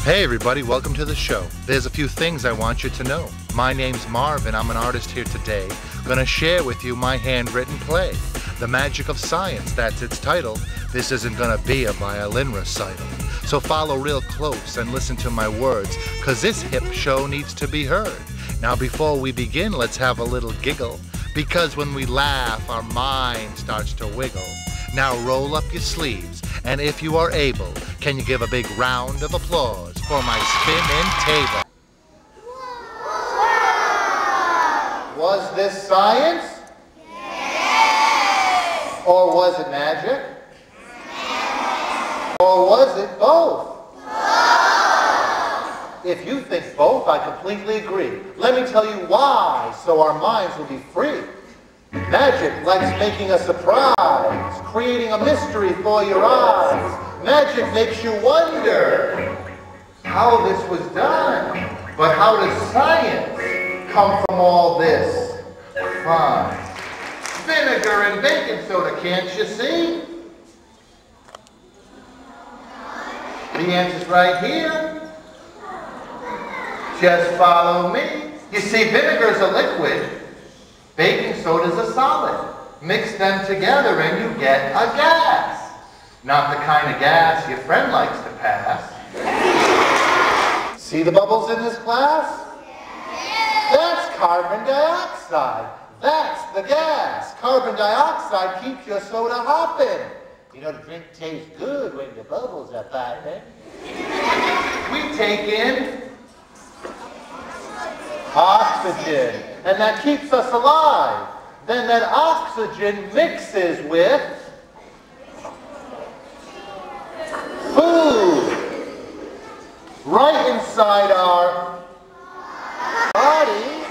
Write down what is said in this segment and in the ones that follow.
Hey everybody, welcome to the show. There's a few things I want you to know. My name's Marvin, I'm an artist here today. Gonna share with you my handwritten play, The Magic of Science, that's its title. This isn't gonna be a violin recital. So follow real close and listen to my words, cause this hip show needs to be heard. Now before we begin, let's have a little giggle, because when we laugh, our mind starts to wiggle. Now roll up your sleeves, and if you are able, can you give a big round of applause for my spinning table? Was this science? Yes! Or was it magic? Yes! Or was it both? Both! If you think both, I completely agree. Let me tell you why, so our minds will be free. Magic likes making a surprise, creating a mystery for your eyes. Magic makes you wonder how this was done. But how does science come from all this fun? Vinegar and baking soda, can't you see? The answer's right here. Just follow me. You see, vinegar's a liquid. Baking soda's a solid. Mix them together and you get a gas. Not the kind of gas your friend likes to pass. See the bubbles in this glass? That's carbon dioxide. That's the gas. Carbon dioxide keeps your soda hopping. You know, the drink tastes good when the bubbles are popping. We take in oxygen, and that keeps us alive. Then that oxygen mixes with food right inside our body.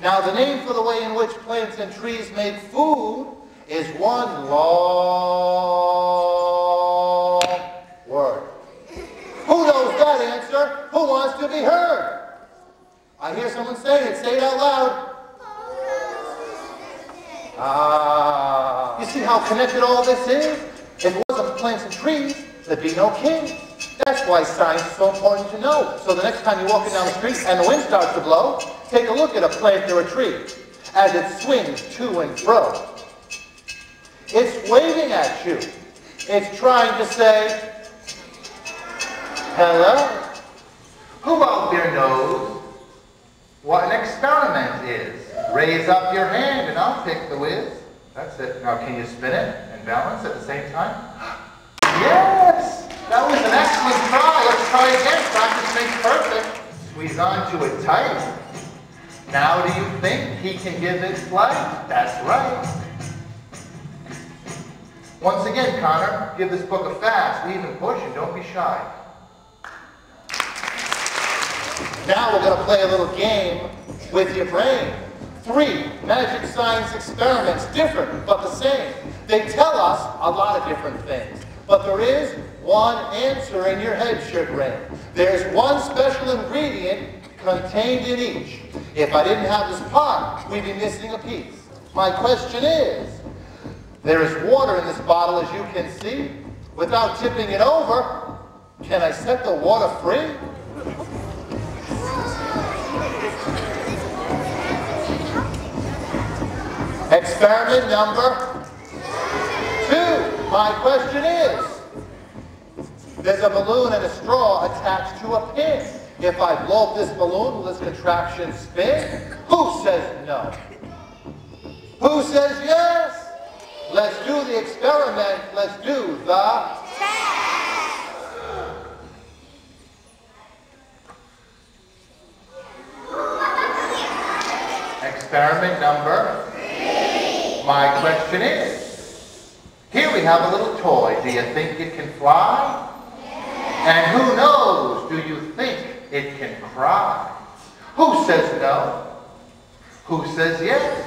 Now the name for the way in which plants and trees make food is one long word. Who knows that answer? Who wants to be heard? I hear someone say it. Say it out loud. Ah. You see how connected all this is? If it wasn't for plants and trees, there'd be no kings. That's why science is so important to know. So the next time you're walking down the street and the wind starts to blow, take a look at a plant or a tree as it swings to and fro. It's waving at you. It's trying to say, hello. Who out there knows what an experiment is? Raise up your hand and I'll pick the whiz. That's it. Now can you spin it and balance at the same time? Yes! That was an excellent try. Let's try again. Practice makes perfect. Squeeze onto it tight. Now do you think he can give it flight? That's right. Once again, Connor, give this book a fast, even push, and don't be shy. Now we're going to play a little game with your brain. 3 magic science experiments, different but the same. They tell us a lot of different things, but there is one answer in your head should ring. There's one special ingredient contained in each. If I didn't have this pot, we'd be missing a piece. My question is, there is water in this bottle as you can see. Without tipping it over, can I set the water free? Experiment number 2. My question is, there's a balloon and a straw attached to a pin. If I blow up this balloon, will this contraption spin? Who says no? Who says yes? Let's do the experiment. Let's do the test. Experiment number 3. My question is, here we have a little toy. Do you think it can fly? Yes. And who knows, do you think it can cry? Who says no? Who says yes?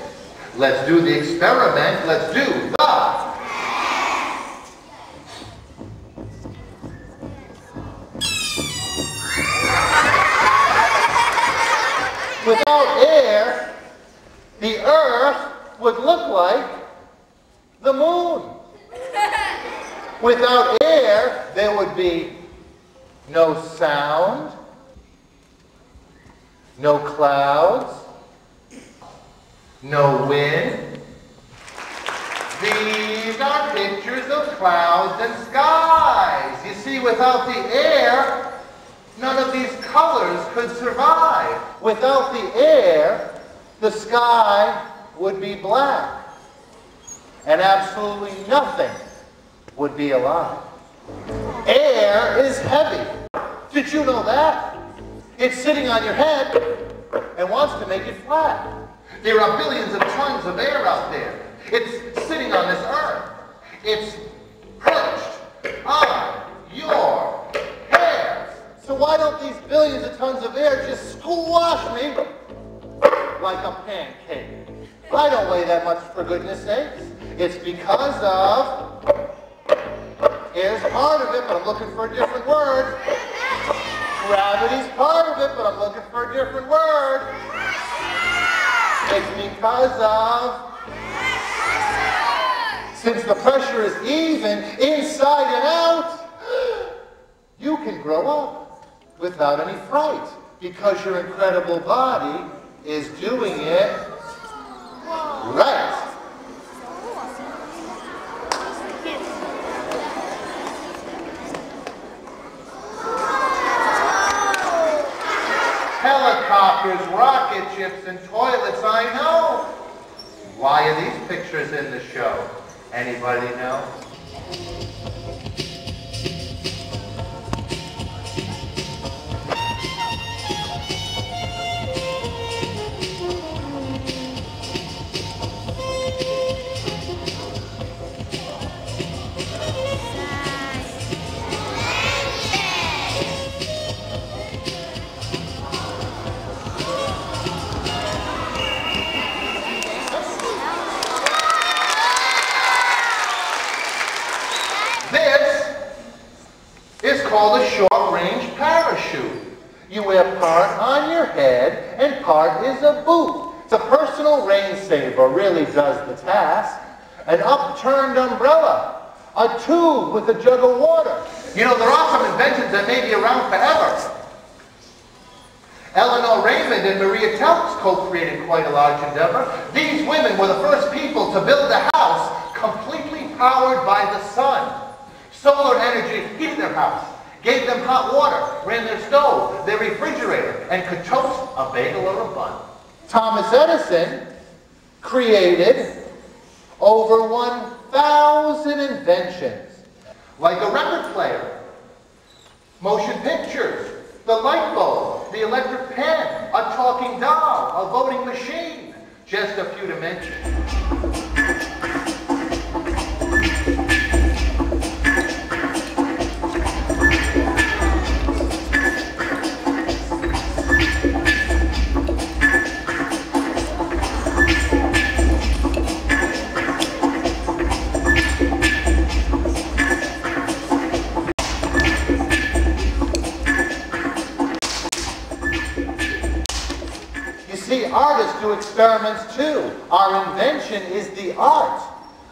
Let's do the experiment. Let's do the test. Without air, the Earth would look like the moon. Without air, there would be no sound, no clouds, no wind. These are pictures of clouds and skies. You see, without the air, none of these colors could survive. Without the air, the sky would be black, and absolutely nothing would be alive. Air is heavy. Did you know that? It's sitting on your head and wants to make it flat. There are billions of tons of air out there. It's sitting on this earth. It's perched on your hair. So why don't these billions of tons of air just squash me like a pancake? I don't weigh that much, for goodness sakes. It's because of, air's part of it, but I'm looking for a different word. Gravity's part of it, but I'm looking for a different word. It's because of, since the pressure is even inside and out, you can grow up without any fright because your incredible body is doing it right. Helicopters, rocket ships, and toilets, I know. Why are these pictures in the show? Anybody know? Called a short-range parachute. You wear part on your head and part is a boot. It's a personal rain saver, really does the task. An upturned umbrella, a tube with a jug of water. You know, there are some inventions that may be around forever. Eleanor Raymond and Maria Telx co-created quite a large endeavor. These women were the first people to build a house completely powered by the sun. Solar energy heated their house, gave them hot water, ran their stove, their refrigerator, and could toast a bagel or a bun. Thomas Edison created over 1,000 inventions, like a record player, motion pictures, the light bulb, the electric pen, a talking doll, a voting machine, just a few to mention. Artists do experiments too. Our invention is the art.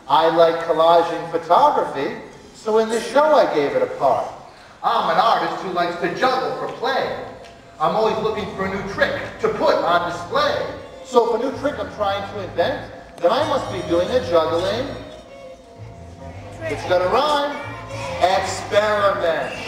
I like collaging photography, so in this show I gave it a part. I'm an artist who likes to juggle for play. I'm always looking for a new trick to put on display. So if a new trick I'm trying to invent, then I must be doing a juggling. It's gonna rhyme. Experiment.